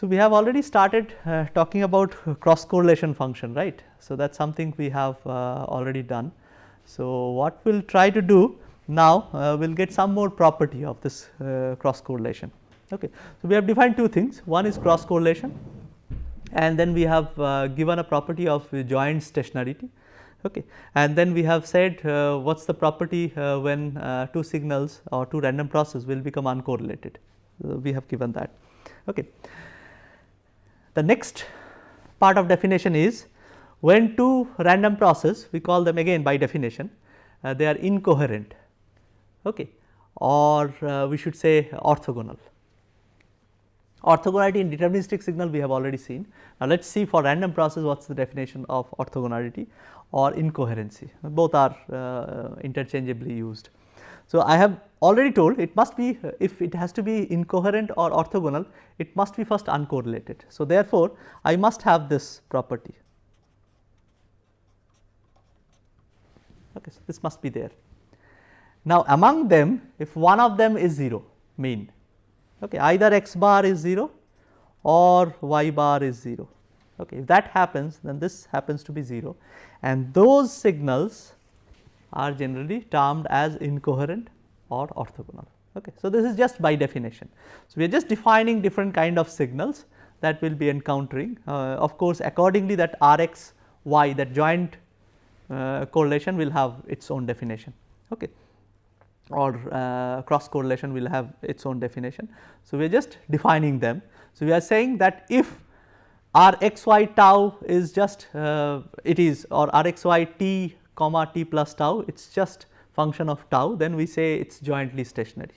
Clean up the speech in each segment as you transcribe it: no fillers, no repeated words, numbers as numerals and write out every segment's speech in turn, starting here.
So, we have already started talking about cross correlation function, right. So, that is something we have already done. So, what we will try to do now, we will get some more property of this cross correlation. Okay. So, we have defined two things, one is cross correlation, and then we have given a property of joint stationarity. Okay. And then we have said what is the property when two signals or two random processes will become uncorrelated. We have given that. Okay. The next part of definition is when two random processes, we call them again by definition, they are incoherent, okay, or we should say orthogonal. Orthogonality in deterministic signal we have already seen. Now, let us see for random process what is the definition of orthogonality or incoherency, both are interchangeably used. So, I have already told it must be, if it has to be incoherent or orthogonal, it must be first uncorrelated. So, therefore, I must have this property. Okay, so this must be there. Now, among them, if one of them is 0, mean, okay, either x bar is 0 or y bar is 0. Okay, if that happens, then this happens to be 0, and those signals are generally termed as incoherent or orthogonal. Okay. So, this is just by definition. So, we are just defining different kind of signals that we will be encountering. Of course, accordingly that R x y, that joint correlation will have its own definition, okay, or cross correlation will have its own definition. So, we are just defining them. So, we are saying that if R x y tau is just it is, or R x y t comma t plus tau, it is just function of tau, then we say it is jointly stationary.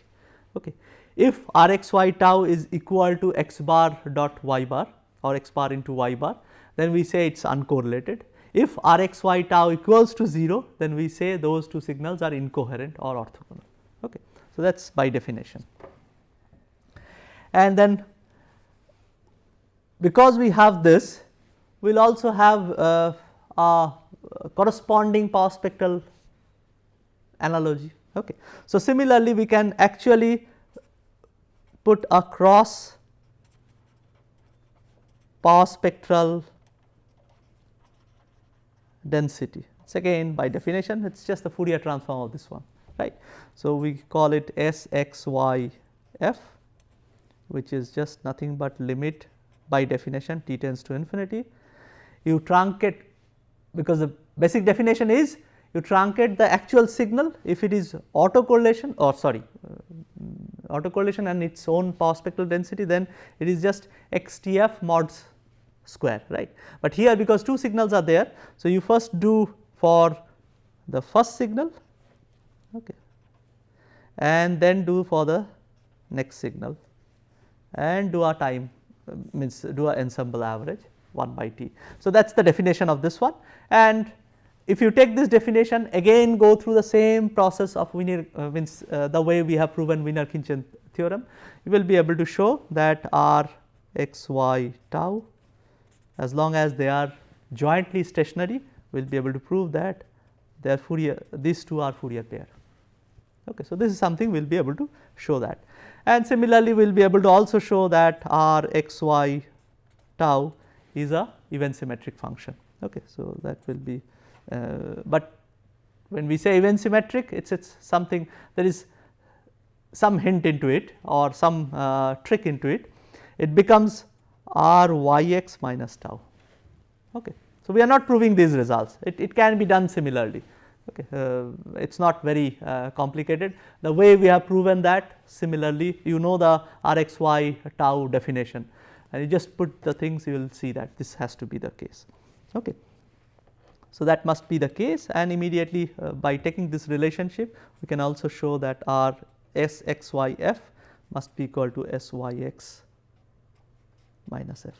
Okay. If R x y tau is equal to x bar dot y bar or x bar into y bar, then we say it is uncorrelated. If R x y tau equals to 0, then we say those two signals are incoherent or orthogonal. Okay. So, that is by definition. And then because we have this, we will also have a corresponding power spectral analogy. Okay. So, similarly, we can actually put a cross power spectral density. It is again by definition, it is just the Fourier transform of this one, right. So, we call it S x y f, which is just nothing but limit by definition t tends to infinity. You truncate, because the basic definition is you truncate the actual signal if it is autocorrelation, or sorry autocorrelation and its own power spectral density, then it is just x t f mod square, right. But here because two signals are there, so you first do for the first signal, okay, and then do for the next signal and do a time means do a ensemble average 1 by t. So, that is the definition of this one, and if you take this definition again go through the same process of Wiener means the way we have proven Wiener-Khinchin theorem, you will be able to show that R x y tau, as long as they are jointly stationary, we will be able to prove that they are Fourier, these two are Fourier pair. Okay. So, this is something we will be able to show that, and similarly we will be able to also show that R x y tau is a even symmetric function. Okay. So, that will be but when we say even symmetric, it is something, there is some hint into it or some trick into it, it becomes R y x minus tau. Okay. So, we are not proving these results, it can be done similarly. Okay. It is not very complicated, the way we have proven that similarly you know the R x y tau definition, and you just put the things, you will see that this has to be the case. Okay. So, that must be the case, and immediately by taking this relationship we can also show that R S x y f must be equal to S y x minus f.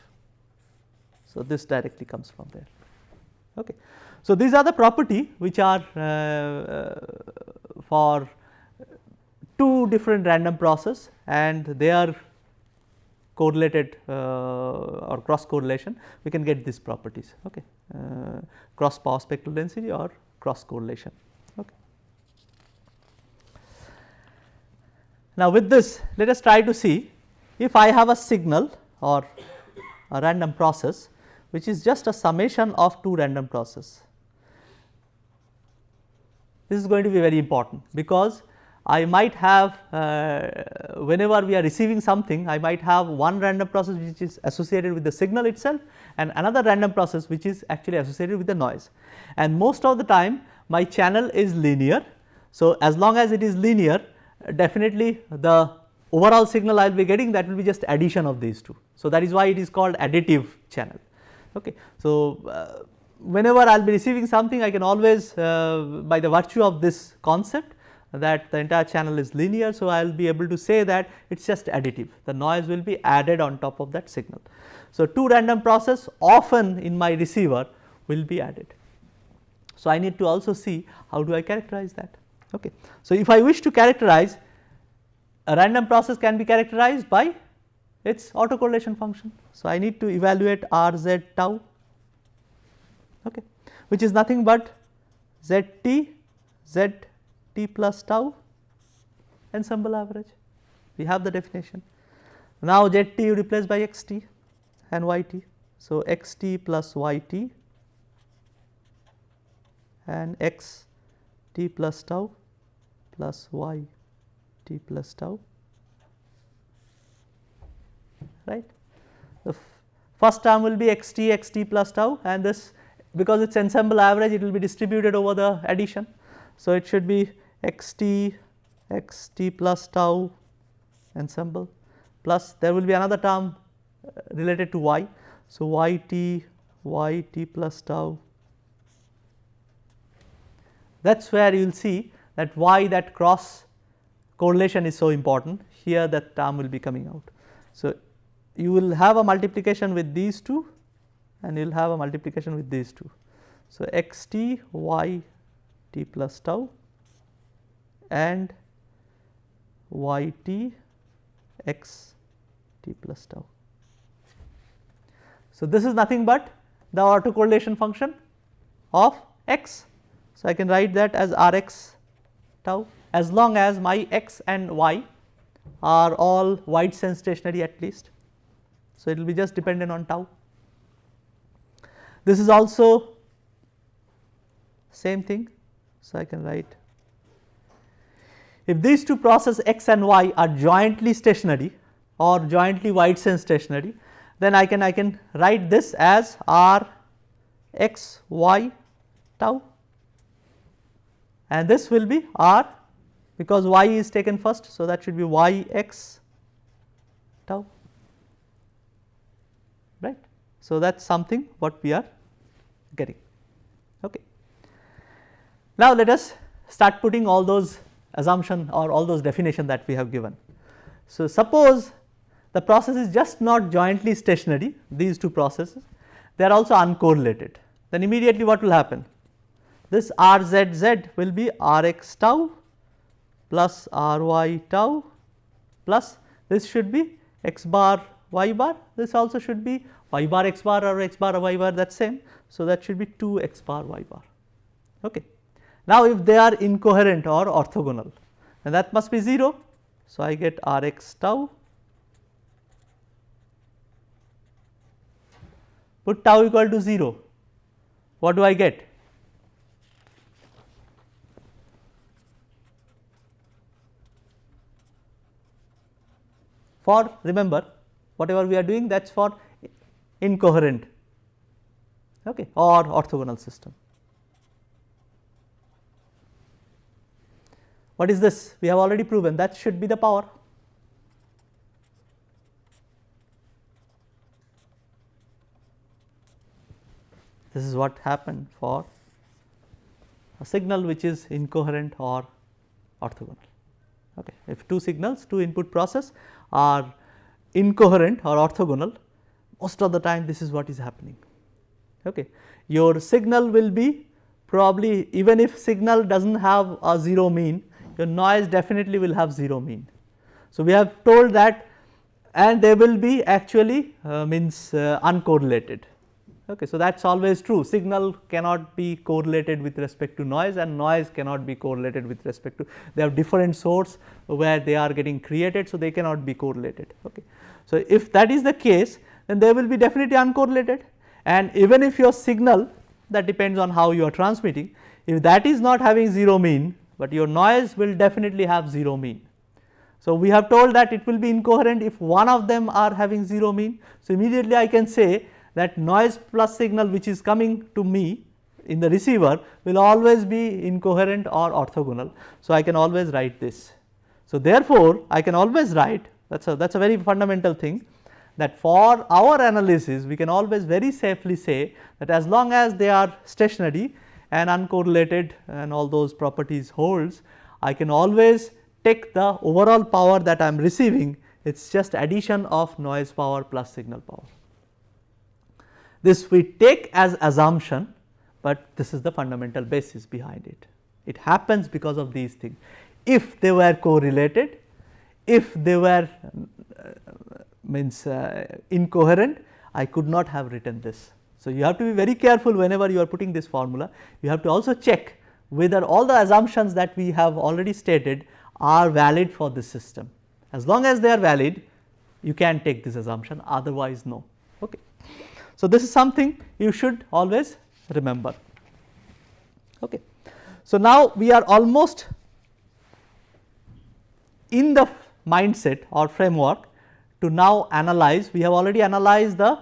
So, this directly comes from there. Okay. So, these are the property which are for two different random process and they are correlated or cross correlation, we can get these properties, okay, cross power spectral density or cross correlation. Okay. Now, with this let us try to see if I have a signal or a random process which is just a summation of two random processes. This is going to be very important, because I might have whenever we are receiving something, I might have one random process which is associated with the signal itself and another random process which is actually associated with the noise, and most of the time my channel is linear. So, as long as it is linear, definitely the overall signal I will be getting, that will be just addition of these two. So, that is why it is called additive channel. Okay. So, whenever I will be receiving something, I can always by the virtue of this concept that the entire channel is linear. So, I will be able to say that it is just additive, the noise will be added on top of that signal. So, two random process often in my receiver will be added. So, I need to also see how do I characterize that. Okay. So, if I wish to characterize a random process, can be characterized by its autocorrelation function. So, I need to evaluate R z tau, okay, which is nothing but z t plus tau ensemble average. We have the definition. Now, z t you replace by x t and y t. So, x t plus y t and x t plus tau plus y t plus tau, right. The first term will be x t plus tau, and this, because it is ensemble average, it will be distributed over the addition. So, it should be x t plus tau ensemble plus there will be another term related to y. So, y t plus tau. That is where you will see that why that cross correlation is so important. Here that term will be coming out. So, you will have a multiplication with these two and you will have a multiplication with these two. So, x t y t plus tau and y t x t plus tau. So, this is nothing but the autocorrelation function of x. So, I can write that as r x tau, as long as my x and y are all wide sense stationary at least. So, it will be just dependent on tau. This is also same thing. So, I can write, if these two processes x and y are jointly stationary or jointly wide sense stationary, then I can write this as r x y tau, and this will be r, because y is taken first. So, that should be y x tau, right. So, that is something what we are getting. Okay. Now, let us start putting all those assumption or all those definition that we have given. So, suppose the process is just not jointly stationary, these two processes, they are also uncorrelated, then immediately what will happen? This r z z will be r x tau plus r y tau plus this should be x bar y bar, this also should be y bar x bar or x bar y bar, that is same. So, that should be 2 x bar y bar. Okay. Now, if they are incoherent or orthogonal, then that must be 0. So, I get r x tau, put tau equal to 0, what do I get? For, remember, whatever we are doing, that is for incoherent, okay, or orthogonal system. What is this? We have already proven that should be the power. This is what happened for a signal which is incoherent or orthogonal. Okay. If two signals, two input process are incoherent or orthogonal, most of the time this is what is happening. Okay. Your signal will be probably, even if signal does not have a 0 mean, your noise definitely will have 0 mean. So, we have told that, and they will be actually uncorrelated. Okay. So, that is always true, signal cannot be correlated with respect to noise and noise cannot be correlated with respect to, they have different source where they are getting created. So, they cannot be correlated. Okay. So, if that is the case, then they will be definitely uncorrelated, and even if your signal, that depends on how you are transmitting, if that is not having 0 mean, but your noise will definitely have 0 mean. So, we have told that it will be incoherent if one of them are having 0 mean. So, immediately I can say that noise plus signal which is coming to me in the receiver will always be incoherent or orthogonal. So, I can always write this. So, therefore, I can always write, that is a very fundamental thing, that for our analysis we can always very safely say that as long as they are stationary and uncorrelated and all those properties holds, I can always take the overall power that I am receiving, it is just addition of noise power plus signal power. This we take as assumption, but this is the fundamental basis behind it. It happens because of these things. If they were correlated, if they were incoherent, I could not have written this. So, you have to be very careful whenever you are putting this formula. You have to also check whether all the assumptions that we have already stated are valid for this system. As long as they are valid, you can take this assumption, otherwise no. Okay. So, this is something you should always remember. Okay. So, now we are almost in the mindset or framework to now analyze. We have already analyzed the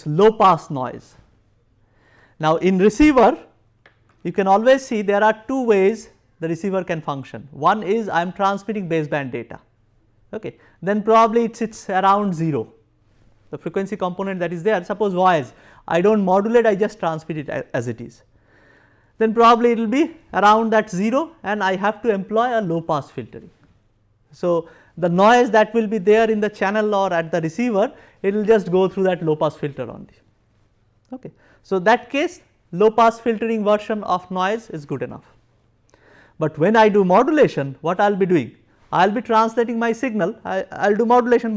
low pass noise. Now, in receiver you can always see there are two ways the receiver can function. One is I am transmitting baseband data, okay. Then probably it sits around 0, the frequency component that is there, suppose voice, I do not modulate, I just transmit it as it is. Then probably it will be around that 0 and I have to employ a low pass filtering. So, the noise that will be there in the channel or at the receiver, it will just go through that low pass filter only. Okay. So, that case low pass filtering version of noise is good enough. But when I do modulation, what I will be doing? I will be translating my signal, I will do modulation,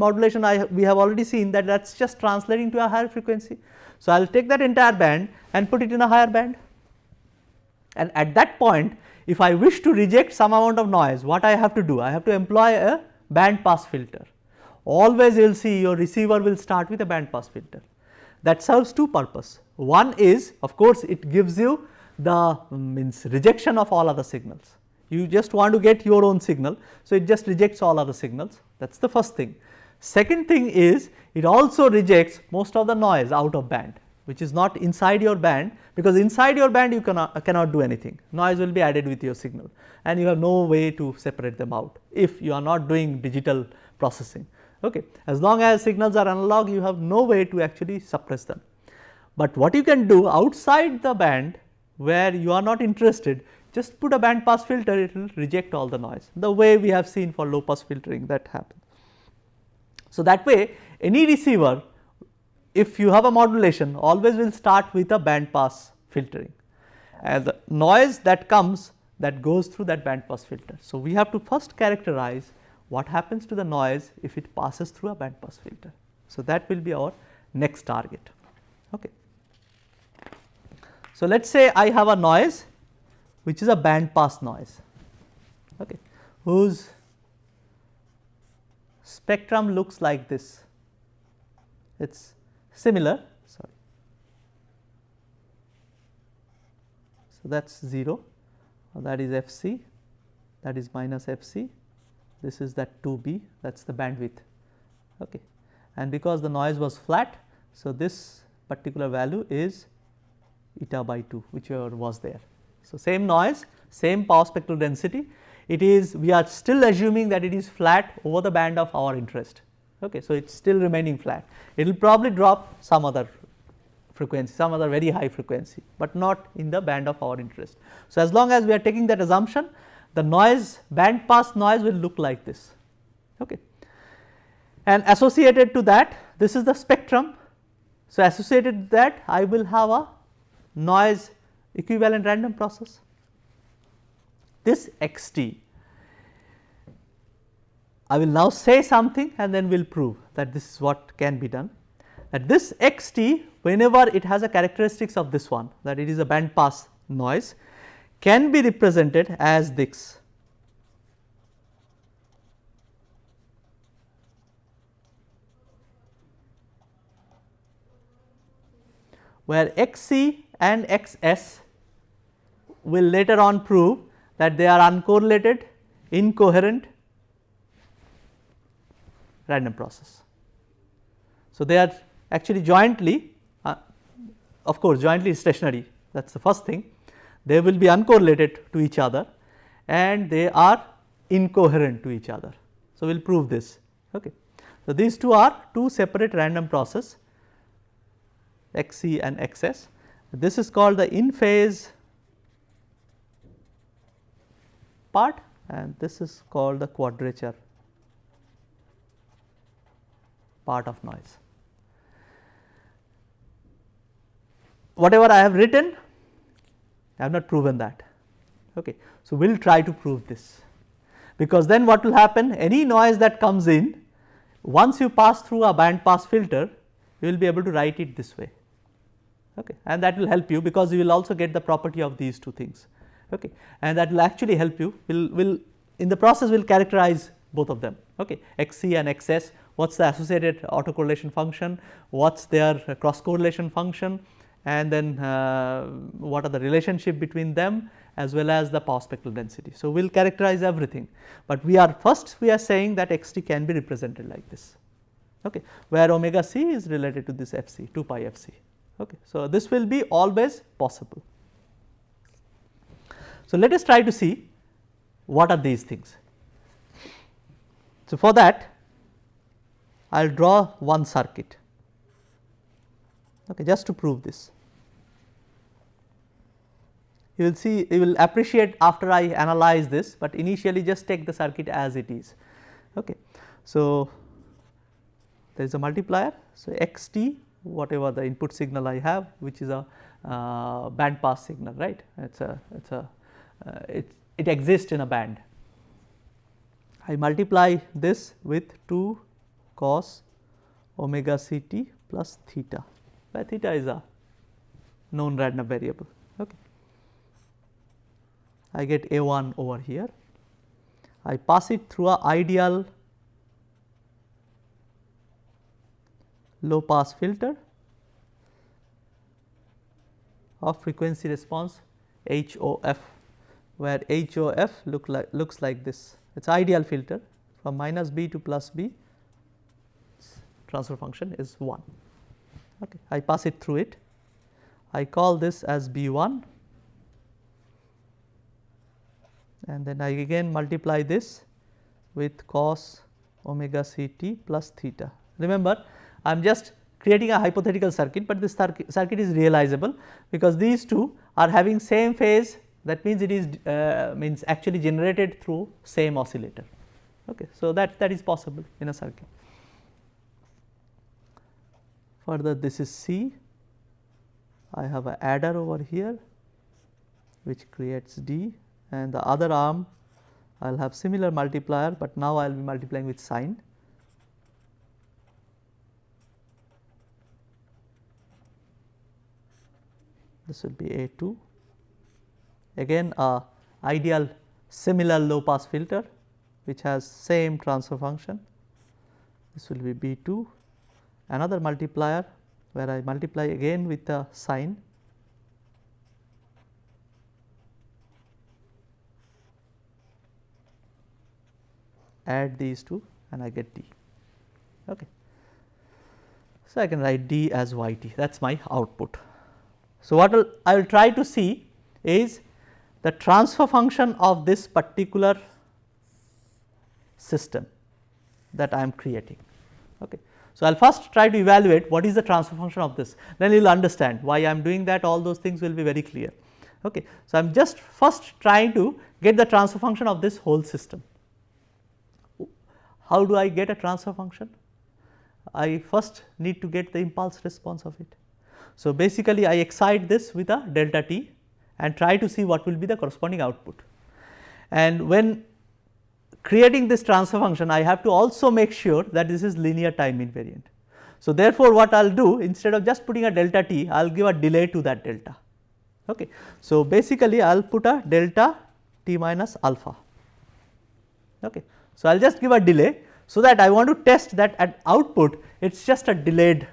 we have already seen that is just translating to a higher frequency. So, I will take that entire band and put it in a higher band, and at that point if I wish to reject some amount of noise, what I have to do? I have to employ a band pass filter. Always you will see your receiver will start with a band pass filter. That serves two purposes. One is, of course, it gives you the rejection of all other signals. You just want to get your own signal, so it just rejects all other signals, that is the first thing. Second thing is it also rejects most of the noise out of band, which is not inside your band, because inside your band you cannot do anything, noise will be added with your signal and you have no way to separate them out if you are not doing digital processing. Okay. As long as signals are analog, you have no way to actually suppress them. But what you can do outside the band where you are not interested, just put a band pass filter, it will reject all the noise, the way we have seen for low pass filtering that happens. So, that way any receiver, if you have a modulation, always will start with a band pass filtering, and the noise that comes, that goes through that band pass filter. So, we have to first characterize what happens to the noise if it passes through a band pass filter. So, that will be our next target. Okay. So, let us say I have a noise which is a band pass noise, okay, whose spectrum looks like this, it is similar, sorry. So, that is 0, that is Fc, that is minus Fc, this is that 2b, that is the bandwidth, okay. And because the noise was flat, so this particular value is eta by 2, whichever was there. So, same noise, same power spectral density, it is, we are still assuming that it is flat over the band of our interest, okay. So, it is still remaining flat, it will probably drop some other frequency, some other very high frequency, but not in the band of our interest. So, as long as we are taking that assumption, the noise, band pass noise will look like this, okay. And associated to that, this is the spectrum. So, associated with that, I will have a noise equivalent random process. This xt, I will now say something and then we will prove that this is what can be done, that this xt, whenever it has a characteristics of this one, that it is a band pass noise, can be represented as this. where xc and xs will later on prove that they are uncorrelated, incoherent random process. So, they are actually jointly, of course jointly stationary, that is the first thing. They will be uncorrelated to each other and they are incoherent to each other. So, we will prove this. Okay. So, these two are two separate random process xc and xs. This is called the in phase part and this is called the quadrature part of noise. Whatever I have written, I have not proven that. Okay. So, we will try to prove this, because then what will happen, any noise that comes in, once you pass through a band pass filter, you will be able to write it this way. Okay. And that will help you, because you will also get the property of these two things. Okay. And that will actually help you, will in the process will characterize both of them. Okay. xc and xs, what is the associated autocorrelation function, what is their cross correlation function, and then what are the relationship between them, as well as the power spectral density. So, we will characterize everything, but we are saying that xt can be represented like this, okay, where omega c is related to this fc, 2 pi fc. Okay. So, this will be always possible. So, let us try to see what are these things. So, for that I will draw one circuit, okay, just to prove this. You will see, you will appreciate after I analyze this, but initially just take the circuit as it is. Okay. So, there is a multiplier. So, xt, whatever the input signal I have, which is a band pass signal, right, it exists in a band. I multiply this with 2 cos omega ct plus theta, where theta is a known random variable. Okay. I get A1 over here. I pass it through a ideal low pass filter of frequency response HOF, where HOF looks like this. It is ideal filter from minus b to plus b, transfer function is 1. Okay. I pass it through it. I call this as B1, and then I again multiply this with cos omega ct plus theta. Remember, I am just creating a hypothetical circuit, but this circuit is realizable because these two are having same phase, that means it is actually generated through same oscillator. Okay. So, that is possible in a circuit. Further, this is C. I have a adder over here which creates D, and the other arm I will have similar multiplier, but now I will be multiplying with sine. This will be A2, again a ideal similar low pass filter which has same transfer function. This will be B2, another multiplier where I multiply again with the sine. Add these two and I get D. Okay. So, I can write D as yt, that is my output. So, what I will try to see is the transfer function of this particular system that I am creating. Okay. So, I will first try to evaluate what is the transfer function of this, then you will understand why I am doing that, all those things will be very clear. Okay. So, I am just first trying to get the transfer function of this whole system. How do I get a transfer function? I first need to get the impulse response of it. So, basically I excite this with a delta t and try to see what will be the corresponding output. And when creating this transfer function, I have to also make sure that this is linear time invariant. So, therefore, what I will do, instead of just putting a delta t, I will give a delay to that delta. Okay. So, basically I will put a delta t minus alpha. Okay. So, I will just give a delay, so that I want to test that at output it is just a delayed,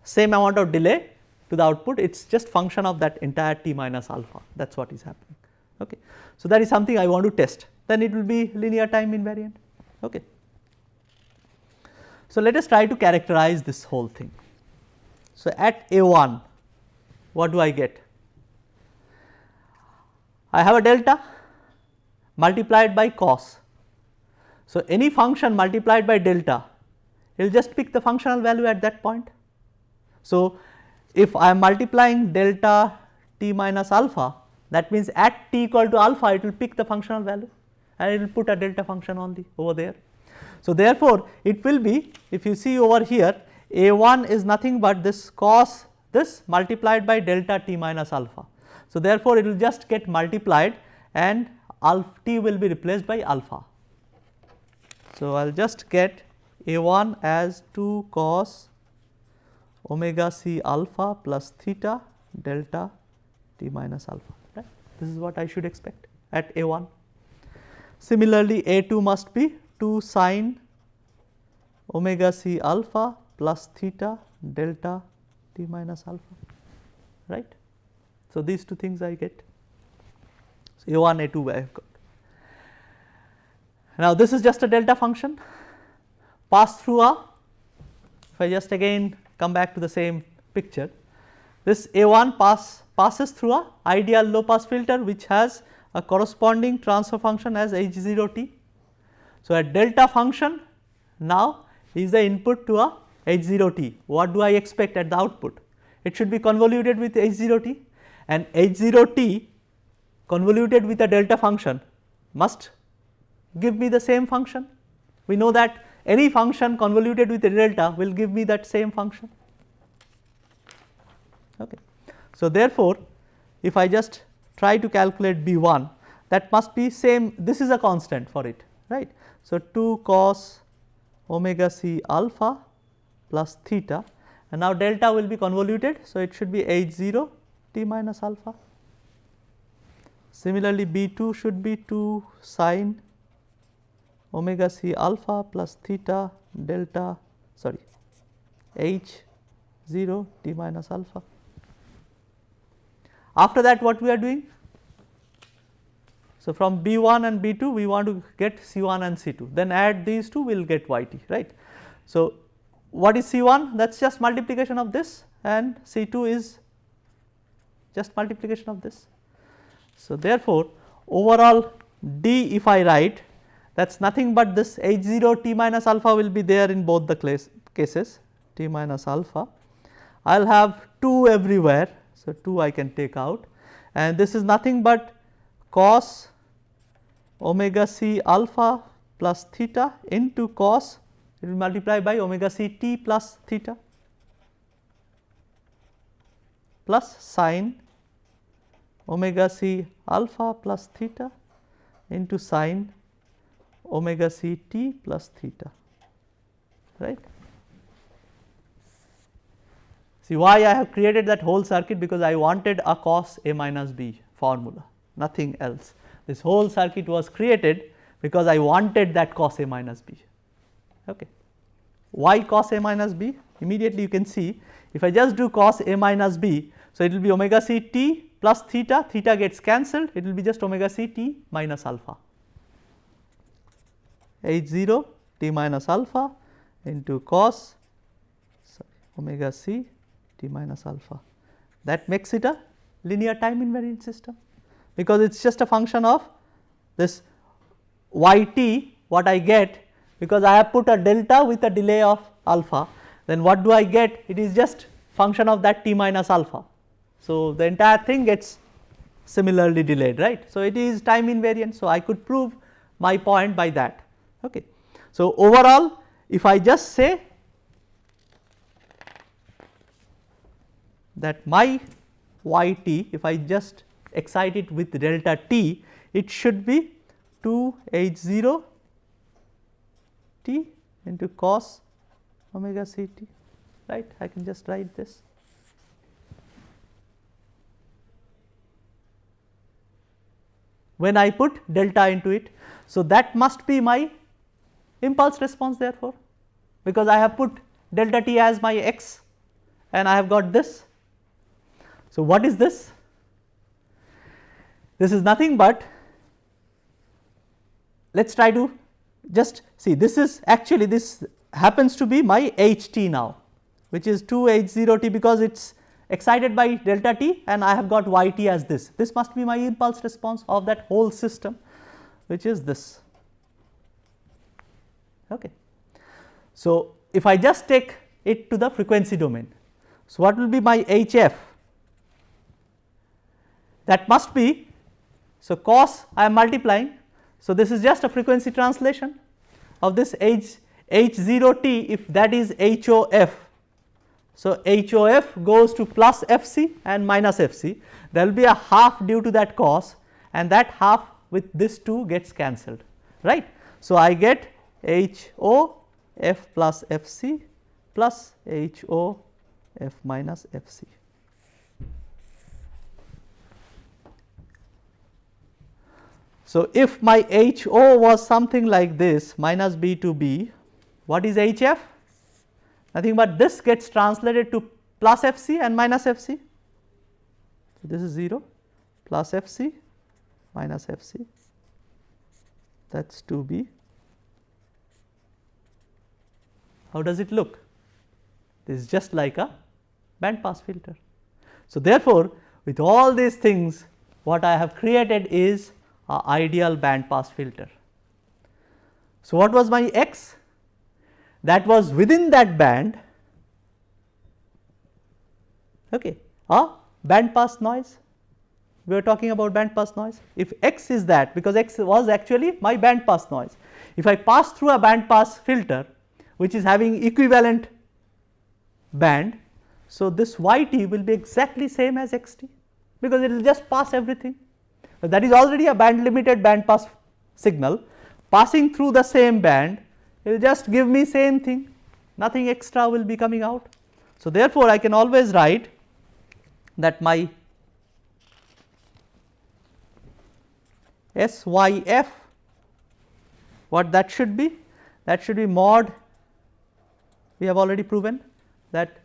same amount of delay to the output, it is just function of that entire t minus alpha, that is what is happening. Okay. So, that is something I want to test, then it will be linear time invariant. Okay. So, let us try to characterize this whole thing. So, at A1 what do I get? I have a delta multiplied by cos. So, any function multiplied by delta, it will just pick the functional value at that point. So, if I am multiplying delta t minus alpha, that means at t equal to alpha it will pick the functional value and it will put a delta function only over there. So, therefore, it will be, if you see over here, A1 is nothing but this cos this multiplied by delta t minus alpha. So, therefore, it will just get multiplied and alpha t will be replaced by alpha. So, I will just get A1 as 2 cos omega c alpha plus theta delta t minus alpha, right. This is what I should expect at A1. Similarly, A2 must be 2 sin omega c alpha plus theta delta t minus alpha, right. So, these two things I get. So, A1, A2 I have got. Now, this is just a delta function pass through a, if I just again come back to the same picture, this A1 passes through a ideal low pass filter which has a corresponding transfer function as h0 t. So, a delta function now is the input to a h0 t. What do I expect at the output? It should be convoluted with h0 t, and h0 t convoluted with a delta function must give me the same function. We know that any function convoluted with a delta will give me that same function. Okay. So, therefore, if I just try to calculate B1, that must be same, this is a constant for it, right. So, 2 cos omega c alpha plus theta, and now delta will be convoluted. So, it should be h0 t minus alpha. Similarly, B2 should be 2 sin omega c alpha plus theta delta h0 t minus alpha. After that, what we are doing? So, from B1 and B2 we want to get C1 and C2, then add these two we will get YT, right. So, what is C1? That is just multiplication of this, and C2 is just multiplication of this. So, therefore, overall D if I write, that is nothing but this h0 t minus alpha will be there in both the cases t minus alpha. I will have 2 everywhere. So, 2 I can take out, and this is nothing but cos omega c alpha plus theta into cos, it will multiply by omega c t plus theta plus sin omega c alpha plus theta into sin omega c t plus theta, right. See why I have created that whole circuit, because I wanted a cos A minus B formula, nothing else. This whole circuit was created because I wanted that cos A minus B. Okay. Why cos A minus B? Immediately you can see, if I just do cos A minus B, so it will be omega c t plus theta, theta gets cancelled, it will be just omega c t minus alpha, h0 t minus alpha into cos omega c t minus alpha. That makes it a linear time invariant system, because it is just a function of this yt, what I get, because I have put a delta with a delay of alpha, then what do I get? It is just function of that t minus alpha. So, the entire thing gets similarly delayed, right. So, it is time invariant. So, I could prove my point by that. Okay. So, overall if I just say that my yt, if I just excite it with delta t, it should be 2 h0 t into cos omega c t, right. I can just write this. When I put delta into it, so that must be my impulse response therefore, because I have put delta t as my x and I have got this, So, what is this? This is nothing but, let us try to just see, this is actually, this happens to be my h t now, which is 2 h 0 t, because it is excited by delta t and I have got y t as this. This must be my impulse response of that whole system, which is this. Okay. So, if I just take it to the frequency domain, so what will be my h f? That must be, so cos I am multiplying, so this is just a frequency translation of this h 0 t, if that is h o f. So, h o f goes to plus f c and minus f c, there will be a half due to that cos, and that half with this 2 gets cancelled, right. So, I get h o f plus f c plus h o f minus f c. So, if my h o was something like this, minus b to b, what is h f? Nothing but this gets translated to plus f c and minus f c. So, this is 0 plus f c minus f c, that is 2 b. How does it look? This is just like a band pass filter. So, therefore, with all these things, what I have created is an ideal band pass filter. So, what was my x? That was within that band, okay, a band pass noise. We were talking about band pass noise. If x is that, because x was actually my band pass noise, if I pass through a band pass filter which is having equivalent band, so this y t will be exactly same as x t, because it will just pass everything. So, that is already a band limited band pass signal passing through the same band, it will just give me same thing, nothing extra will be coming out. So, therefore, I can always write that my S y f, what that should be? That should be mod, we have already proven that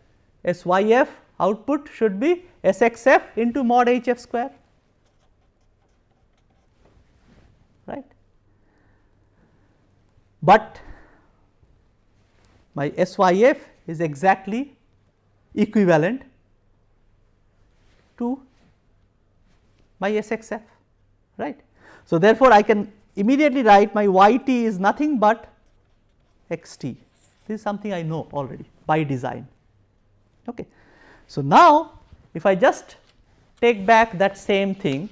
S y f output should be S x f into mod h f square, right. But my S y f is exactly equivalent to my S x f, right. So, therefore, I can immediately write my y t is nothing but x t. This is something I know already by design. Okay. So, now if I just take back that same thing,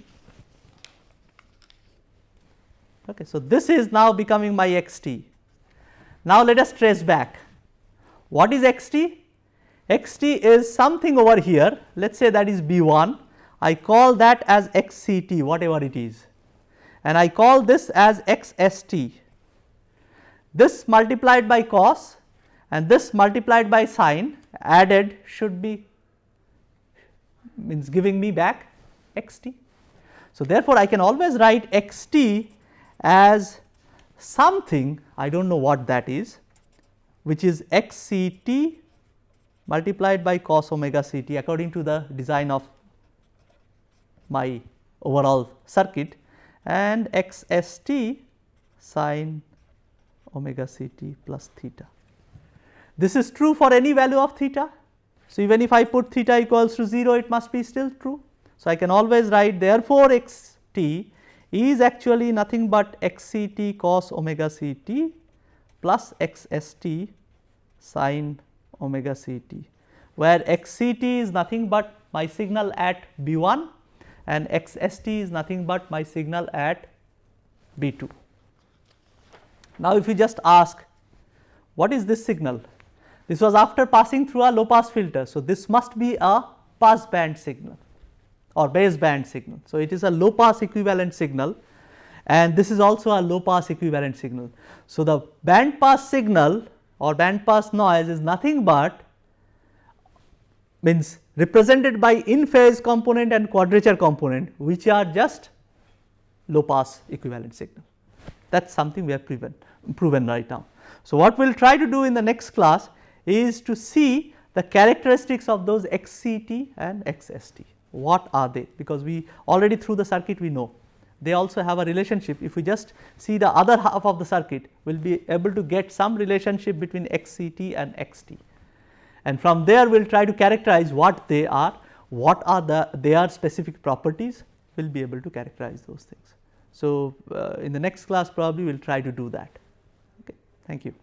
okay, so this is now becoming my x t. Now, let us trace back. What is x t? X t is something over here, let us say that is b 1, I call that as x c t, whatever it is, and I call this as x s t. This multiplied by cos and this multiplied by sine added should be, means giving me back x t. So, therefore, I can always write x t as something, I do not know what that is, which is x c t multiplied by cos omega c t according to the design of my overall circuit, and x s t sin omega c t plus theta. This is true for any value of theta. So, even if I put theta equals to 0, it must be still true. So, I can always write therefore, x t is actually nothing but x c t cos omega c t plus x s t sin omega c t, where x c t is nothing but my signal at b 1 and x s t is nothing but my signal at b 2. Now, if you just ask what is this signal? This was after passing through a low pass filter. So, this must be a pass band signal or base band signal. So, it is a low pass equivalent signal and this is also a low pass equivalent signal. So, the band pass signal or band pass noise is nothing but, means represented by in phase component and quadrature component, which are just low pass equivalent signal. That is something we have proven right now. So, what we will try to do in the next class is to see the characteristics of those x c t and x s t. what are they, because we already through the circuit we know they also have a relationship. If we just see the other half of the circuit, we will be able to get some relationship between xct and xt, and from there we will try to characterize what they are, what are their specific properties, we will be able to characterize those things. So, in the next class probably we will try to do that. Okay. Thank you.